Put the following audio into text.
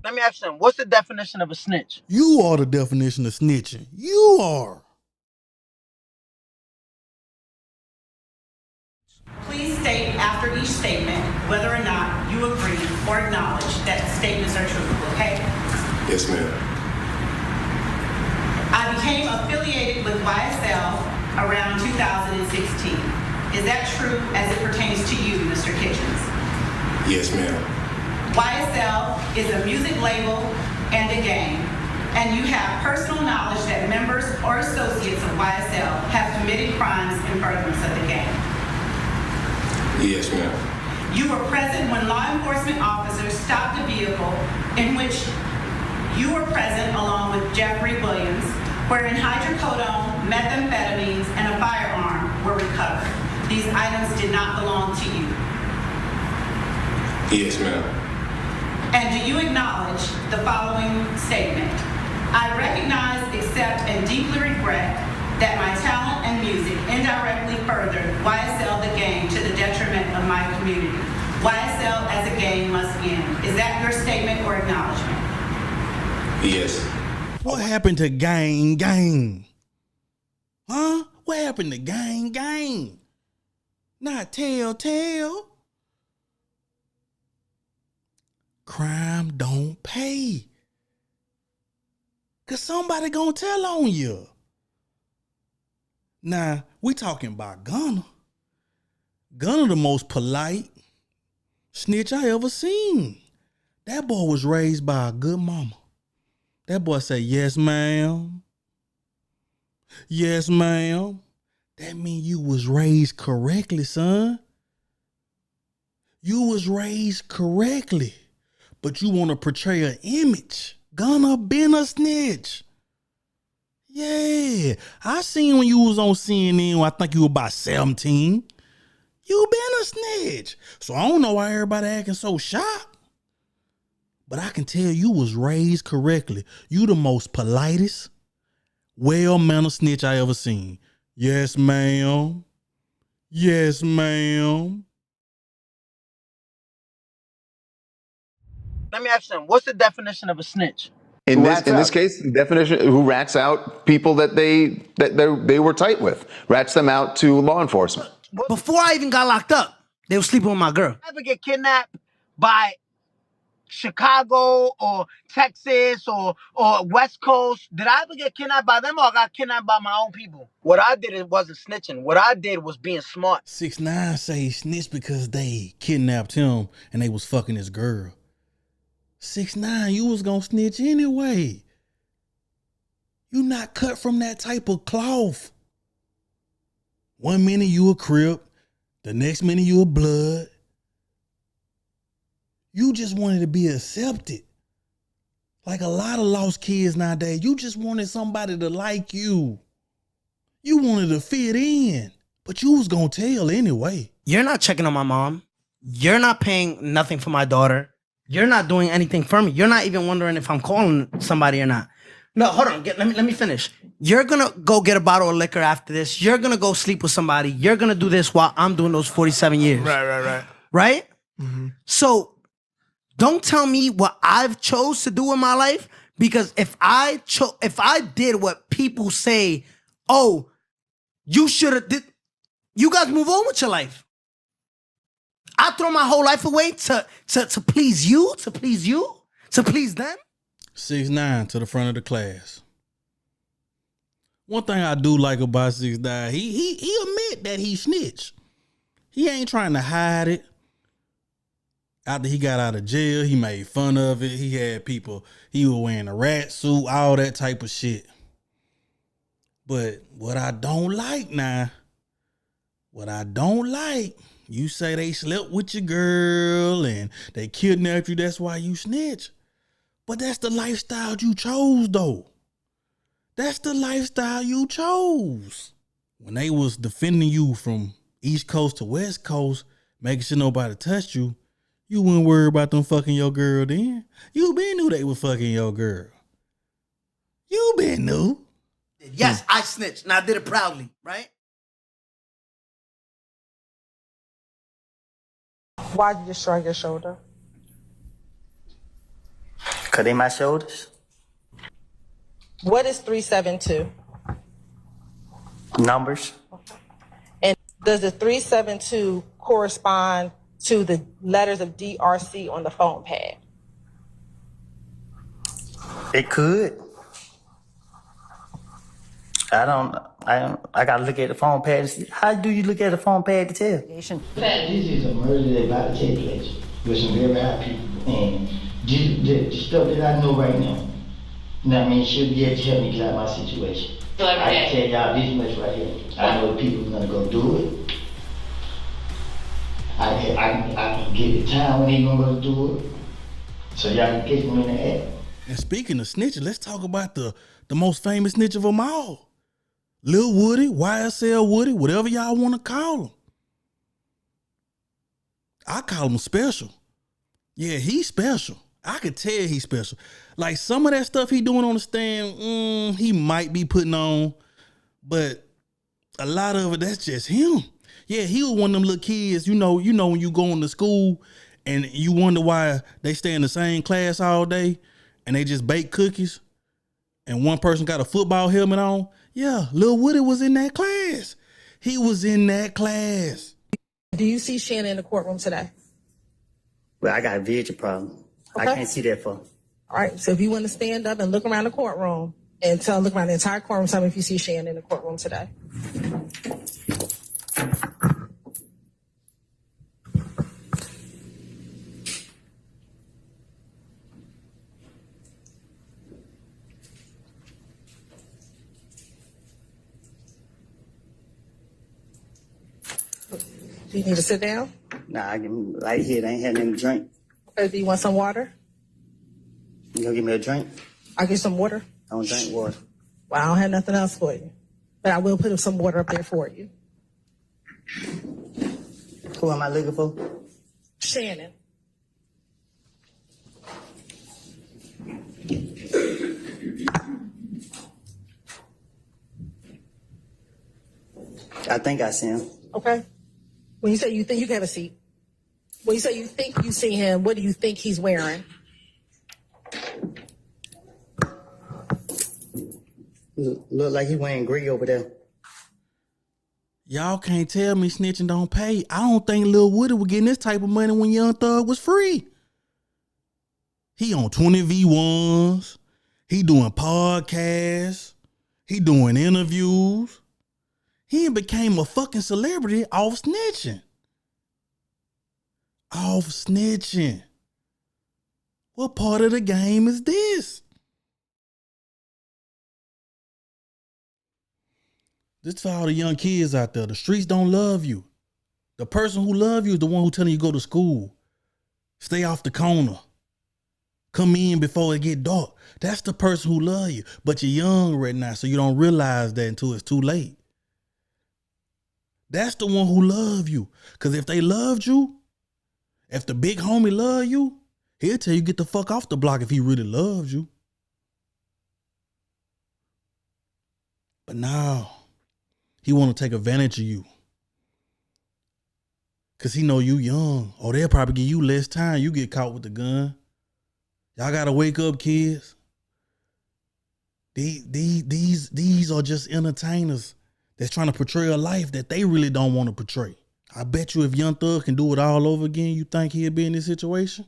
Let me ask you something. What's the definition of a snitch? You are the definition of snitching. You are. Please state after each statement whether or not you agree or acknowledge that the statements are truthful, okay? Yes, ma'am. I became affiliated with YSL around 2016. Is that true as it pertains to you, Mr. Kitchens? Yes, ma'am. YSL is a music label and a gang, and you have personal knowledge that members or associates of YSL have committed crimes in furtherance of the gang. Yes, ma'am. You were present when law enforcement officers stopped a vehicle in which you were present along with Jeffrey Williams, wherein hydrocodone, methamphetamines, and a firearm were recovered. These items did not belong to you. Yes, ma'am. And do you acknowledge the following statement? I recognize, accept, and deeply regret that my talent and music indirectly furthered YSL the gang to the detriment of my community. YSL as a gang must end. Is that your statement or acknowledgement? Yes. What happened to gang? Huh? What happened to gang? Not tell. Crime don't pay. Cause somebody gonna tell on you. Now, we talking about Gunna. Gunna the most polite snitch I ever seen. That boy was raised by a good mama. That boy said, yes, ma'am. Yes, ma'am. That mean you was raised correctly, son. You was raised correctly. But you want to portray an image. Gunna been a snitch. Yeah. I seen when you was on CNN, I think you were about 17. You been a snitch. So I don't know why everybody acting so shocked. But I can tell you was raised correctly. You the most politest, well-mannered snitch I ever seen. Yes, ma'am. Yes, ma'am. Let me ask you something. What's the definition of a snitch? In this case, the definition who rats out people that they were tight with, rats them out to law enforcement. Before I even got locked up, they were sleeping with my girl. Ever get kidnapped by Chicago or Texas or West Coast? Did I ever get kidnapped by them or I got kidnapped by my own people? What I did, it wasn't snitching. What I did was being smart. 6ix9ine say he snitched because they kidnapped him and they was fucking his girl. 6ix9ine, you was gonna snitch anyway. You not cut from that type of cloth. One minute you a Crip, the next minute you a Blood. You just wanted to be accepted. Like a lot of lost kids nowadays, you just wanted somebody to like you. You wanted to fit in, but you was gonna tell anyway. You're not checking on my mom. You're not paying nothing for my daughter. You're not doing anything for me. You're not even wondering if I'm calling somebody or not. No, hold on. Let me finish. You're going to go get a bottle of liquor after this. You're going to go sleep with somebody. You're going to do this while I'm doing those 47 years. Right. Right? Mm-hmm. So don't tell me what I've chose to do in my life, because if I did what people say, oh, you should have did, you guys move on with your life. I throw my whole life away to please you, to please them. 6ix9ine to the front of the class. One thing I do like about 6ix9ine, he admit that he snitched. He ain't trying to hide it. After he got out of jail, he made fun of it. He had people, he was wearing a rat suit, all that type of shit. But what I don't like now, you say they slept with your girl and they kidnapped you, that's why you snitch. But that's the lifestyle you chose, though. That's the lifestyle you chose. When they was defending you from East Coast to West Coast, making sure nobody touched you, you wouldn't worry about them fucking your girl then. You been knew they were fucking your girl. You been knew. Yes, I snitched, and I did it proudly, right? Why did you destroy your shoulder? Cause they my shoulders. What is 372? Numbers. And does the 372 correspond to the letters of DRC on the phone pad? It could. I gotta look at the phone pad and see. How do you look at the phone pad to tell? This is a murder that's about to take place with some very high people. And the stuff that I know right now, you know what I mean, should be able to help me get out of my situation. I can tell y'all this much right here. I know the people are gonna go do it. I can get the time when they gonna go do it. So y'all can catch them in the act. And speaking of snitching, let's talk about the most famous snitch of them all. Lil Woody, YSL Woody, whatever y'all want to call him. I call him special. Yeah, he's special. I could tell he's special. Like some of that stuff he doing on the stand, he might be putting on, but a lot of it, that's just him. Yeah, he was one of them little kids, you know when you go into school and you wonder why they stay in the same class all day and they just bake cookies and one person got a football helmet on. Yeah, Lil Woody was in that class. He was in that class. Do you see Shannon in the courtroom today? Well, I got a vision problem. Okay. I can't see that far. All right, so if you want to stand up and look around the courtroom and look around the entire courtroom, tell me if you see Shannon in the courtroom today. Do you need to sit down? Nah, I can right here. They ain't had nothing to drink. Okay, do you want some water? You gonna give me a drink? I'll get some water. I don't drink water. Well, I don't have nothing else for you. But I will put some water up there for you. Who am I looking for? Shannon. I think I see him. Okay. When you say you think, you can have a seat. When you say you think you see him, what do you think he's wearing? Look like he wearing gray over there. Y'all can't tell me snitching don't pay. I don't think Lil Woody was getting this type of money when Young Thug was free. He on 20 V1s. He doing podcasts. He doing interviews. He became a fucking celebrity off snitching. Off snitching. What part of the game is this? This for all the young kids out there. The streets don't love you. The person who love you is the one who telling you go to school. Stay off the corner. Come in before it get dark. That's the person who love you. But you're young right now, so you don't realize that until it's too late. That's the one who love you. Because if they loved you, if the big homie love you, he'll tell you get the fuck off the block if he really loves you. But now, he want to take advantage of you. Because he know you young. Or they'll probably give you less time. You get caught with the gun. Y'all got to wake up, kids. These are just entertainers that's trying to portray a life that they really don't want to portray. I bet you if Young Thug can do it all over again, you think he'll be in this situation?